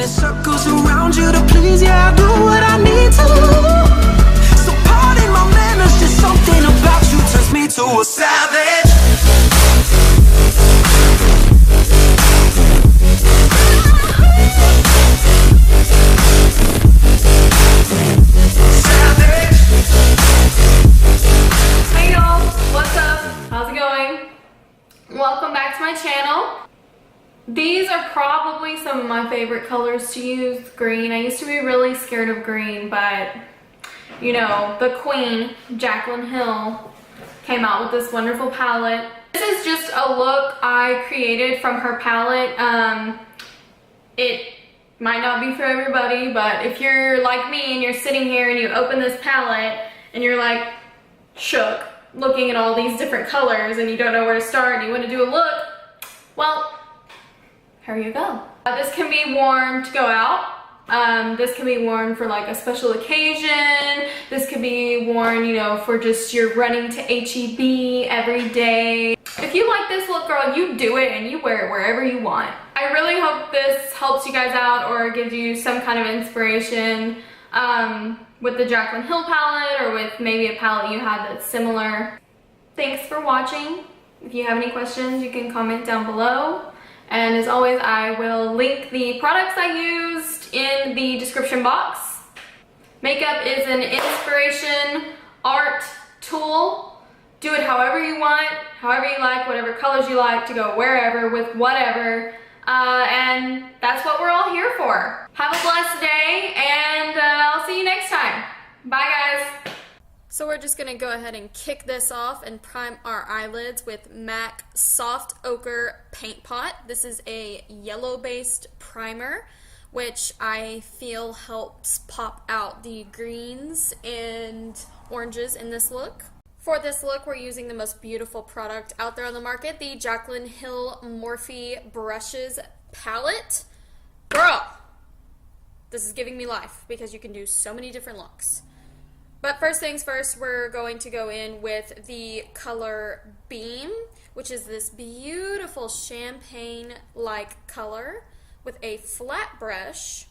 spinning circles around you to please. Yeah, I do what I need to. So pardon my manners, just something about you turns me to a savage. Hey y'all, what's up? How's it going? Welcome back to my channel. These are probably some of my favorite colors to use. Green. I used to be really scared of green, but you know, the queen, Jaclyn Hill, came out with this wonderful palette. This is just a look I created from her palette. It might not be for everybody, but if you're like me and you're sitting here and you open this palette and you're like shook looking at all these different colors and you don't know where to start and you want to do a look, well, here you go. This can be worn to go out. This can be worn for like a special occasion. This could be worn, you know, for just you're running to HEB every day. If you like this look, girl, you do it and you wear it wherever you want. I really hope this helps you guys out or gives you some kind of inspiration with the Jaclyn Hill palette or with maybe a palette you have that's similar. Thanks for watching. If you have any questions, you can comment down below. And as always, I will link the products I used in the description box. Makeup is an inspiration art tool. Do it however you want, however you like, whatever colors you like, to go wherever with whatever. And that's what we're all here for. Have a blessed day, and I'll see you next time. Bye, guys. So we're just gonna go ahead and kick this off and prime our eyelids with MAC Soft Ochre Paint Pot. This is a yellow-based primer, which I feel helps pop out the greens and oranges in this look. For this look, we're using the most beautiful product out there on the market, the Jaclyn Hill Morphe Brushes Palette. Girl, this is giving me life because you can do so many different looks. But first things first, we're going to go in with the color Beam, which is this beautiful champagne-like color with a flat brush.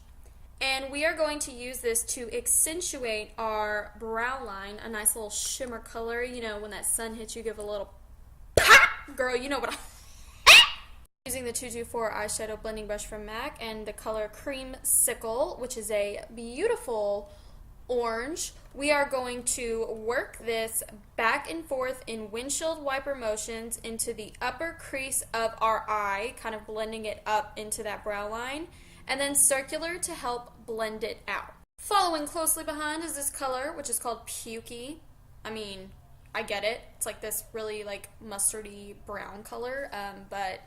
And we are going to use this to accentuate our brow line, a nice little shimmer color. You know, when that sun hits you, give a little pop. Girl, you know what Using the 224 eyeshadow blending brush from MAC and the color Creamsicle, which is a beautiful orange. We are going to work this back and forth in windshield wiper motions into the upper crease of our eye, kind of blending it up into that brow line, and then circular to help blend it out. Following closely behind is this color, which is called Pukey. I mean, I get it. It's like this really like mustardy brown color, but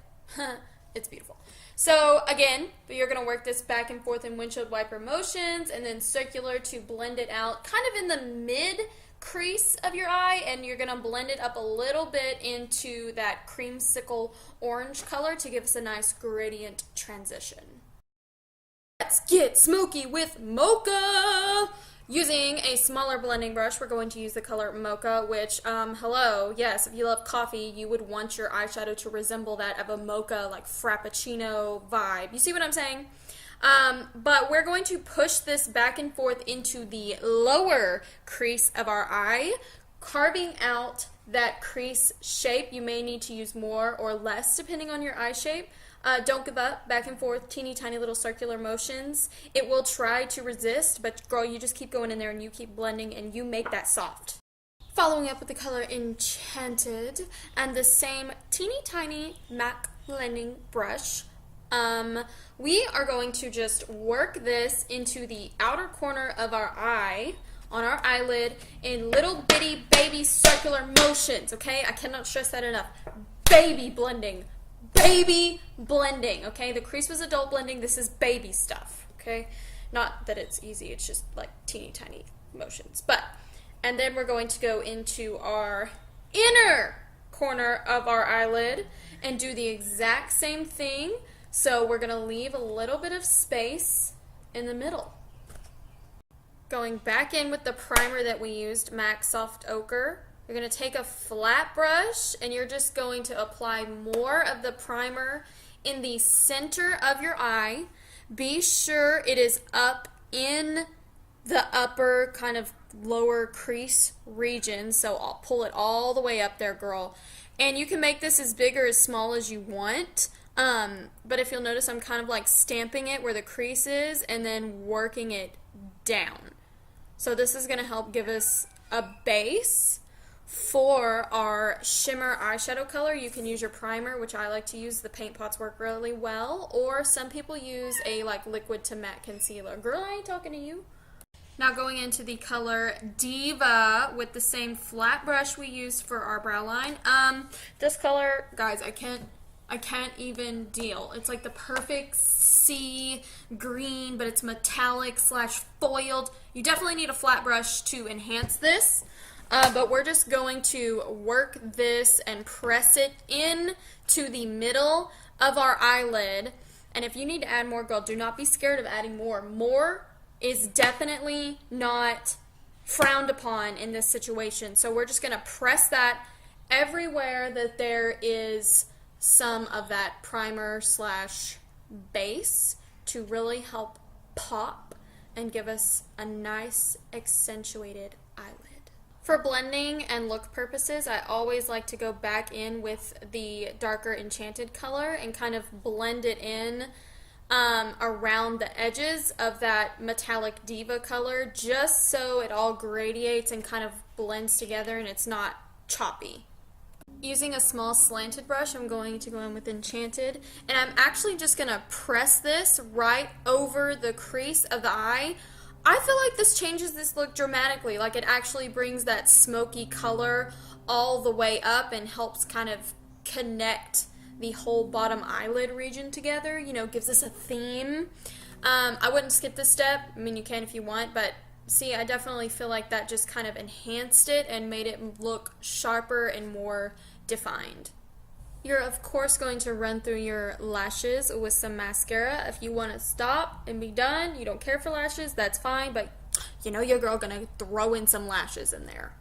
it's beautiful. So again, you're going to work this back and forth in windshield wiper motions and then circular to blend it out kind of in the mid crease of your eye, and you're going to blend it up a little bit into that creamsicle orange color to give us a nice gradient transition. Let's get smoky with Mocha! Using a smaller blending brush, we're going to use the color Mocha, which, hello, yes, if you love coffee, you would want your eyeshadow to resemble that of a mocha, like frappuccino vibe. You see what I'm saying? But we're going to push this back and forth into the lower crease of our eye, carving out that crease shape. You may need to use more or less depending on your eye shape. Don't give up, back and forth, teeny tiny little circular motions. It will try to resist, but girl, you just keep going in there and you keep blending and you make that soft. Following up with the color Enchanted and the same teeny tiny MAC blending brush, we are going to just work this into the outer corner of our eye, on our eyelid, in little bitty baby circular motions, okay? I cannot stress that enough. Baby blending. Baby blending, okay? The crease was adult blending. This is baby stuff, okay? Not that it's easy. It's just like teeny tiny motions. And then we're going to go into our inner corner of our eyelid and do the exact same thing. So we're going to leave a little bit of space in the middle. Going back in with the primer that we used, MAC Soft Ochre. You're going to take a flat brush and you're just going to apply more of the primer in the center of your eye, Be sure it is up in the upper kind of lower crease region. So I'll pull it all the way up there, girl. And you can make this as big or as small as you want. But if you'll notice, I'm kind of like stamping it where the crease is and then working it down. So this is going to help give us a base for our shimmer eyeshadow color. You can use your primer, which I like to use. The paint pots work really well. Or some people use a like liquid to matte concealer. Girl, I ain't talking to you. Now going into the color Diva with the same flat brush we used for our brow line. This color, guys, I can't even deal. It's like the perfect sea green, but it's metallic / foiled. You definitely need a flat brush to enhance this, but we're just going to work this and press it in to the middle of our eyelid. And if you need to add more, girl, do not be scared of adding more. More is definitely not frowned upon in this situation. So we're just going to press that everywhere that there is some of that primer / base to really help pop and give us a nice accentuated eyelid. For blending and look purposes, I always like to go back in with the darker Enchanted color and kind of blend it in around the edges of that metallic Diva color, just so it all gradiates and kind of blends together and it's not choppy. Using a small slanted brush, I'm going to go in with Enchanted, and I'm actually just going to press this right over the crease of the eye. I feel like this changes this look dramatically. Like, it actually brings that smoky color all the way up and helps kind of connect the whole bottom eyelid region together, you know, gives us a theme. I wouldn't skip this step. I mean, you can if you want, but see, I definitely feel like that just kind of enhanced it and made it look sharper and more defined. You're of course going to run through your lashes with some mascara. If you want to stop and be done, you don't care for lashes, that's fine, but you know your girl gonna throw in some lashes in there.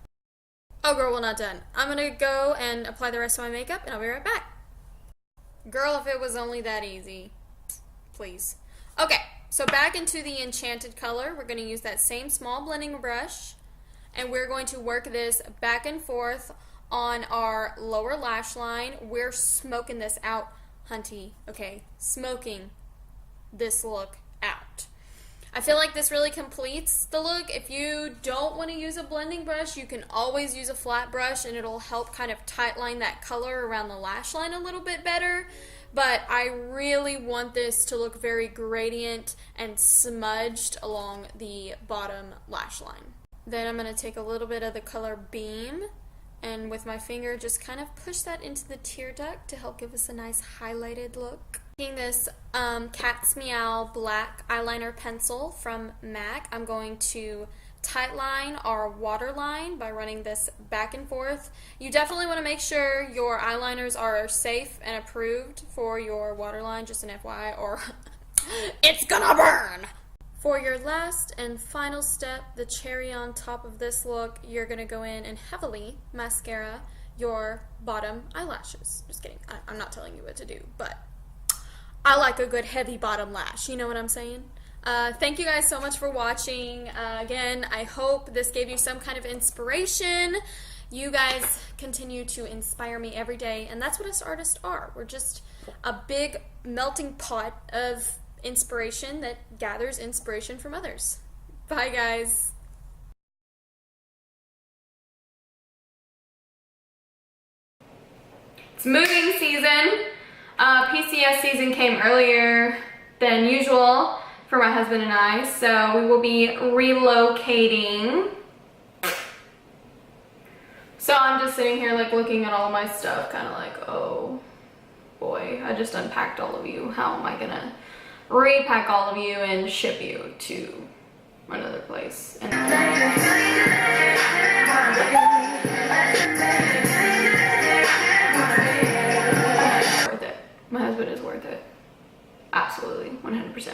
Oh girl, we're not done. I'm gonna go and apply the rest of my makeup and I'll be right back. Girl, if it was only that easy. Please. Okay, so back into the Enchanted color. We're going to use that same small blending brush, and we're going to work this back and forth on our lower lash line. We're smoking this out, hunty, okay? Smoking this look out. I feel like this really completes the look. If you don't want to use a blending brush, you can always use a flat brush and it'll help kind of tight line that color around the lash line a little bit better. But I really want this to look very gradient and smudged along the bottom lash line. Then I'm going to take a little bit of the color Beam and with my finger just kind of push that into the tear duct to help give us a nice highlighted look. Taking this Cat's Meow black eyeliner pencil from MAC, I'm going to tight line our waterline by running this back and forth. You definitely want to make sure your eyeliners are safe and approved for your waterline, just an FYI, or it's gonna burn! For your last and final step, the cherry on top of this look, you're gonna go in and heavily mascara your bottom eyelashes. Just kidding, I'm not telling you what to do, but I like a good heavy bottom lash, you know what I'm saying? Thank you guys so much for watching. Again, I hope this gave you some kind of inspiration. You guys continue to inspire me every day, and that's what us artists are. We're just a big melting pot of inspiration that gathers inspiration from others. Bye, guys. It's moving season. PCS season came earlier than usual for my husband and I, so we will be relocating. So I'm just sitting here like looking at all my stuff, kind of like, oh boy, I just unpacked all of you. How am I gonna repack all of you and ship you to another place? And worth it. My husband is worth it. Absolutely, 100%.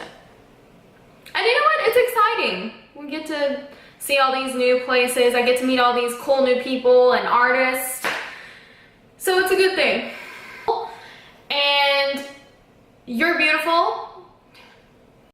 And you know what? It's exciting. We get to see all these new places. I get to meet all these cool new people and artists. So it's a good thing. And you're beautiful.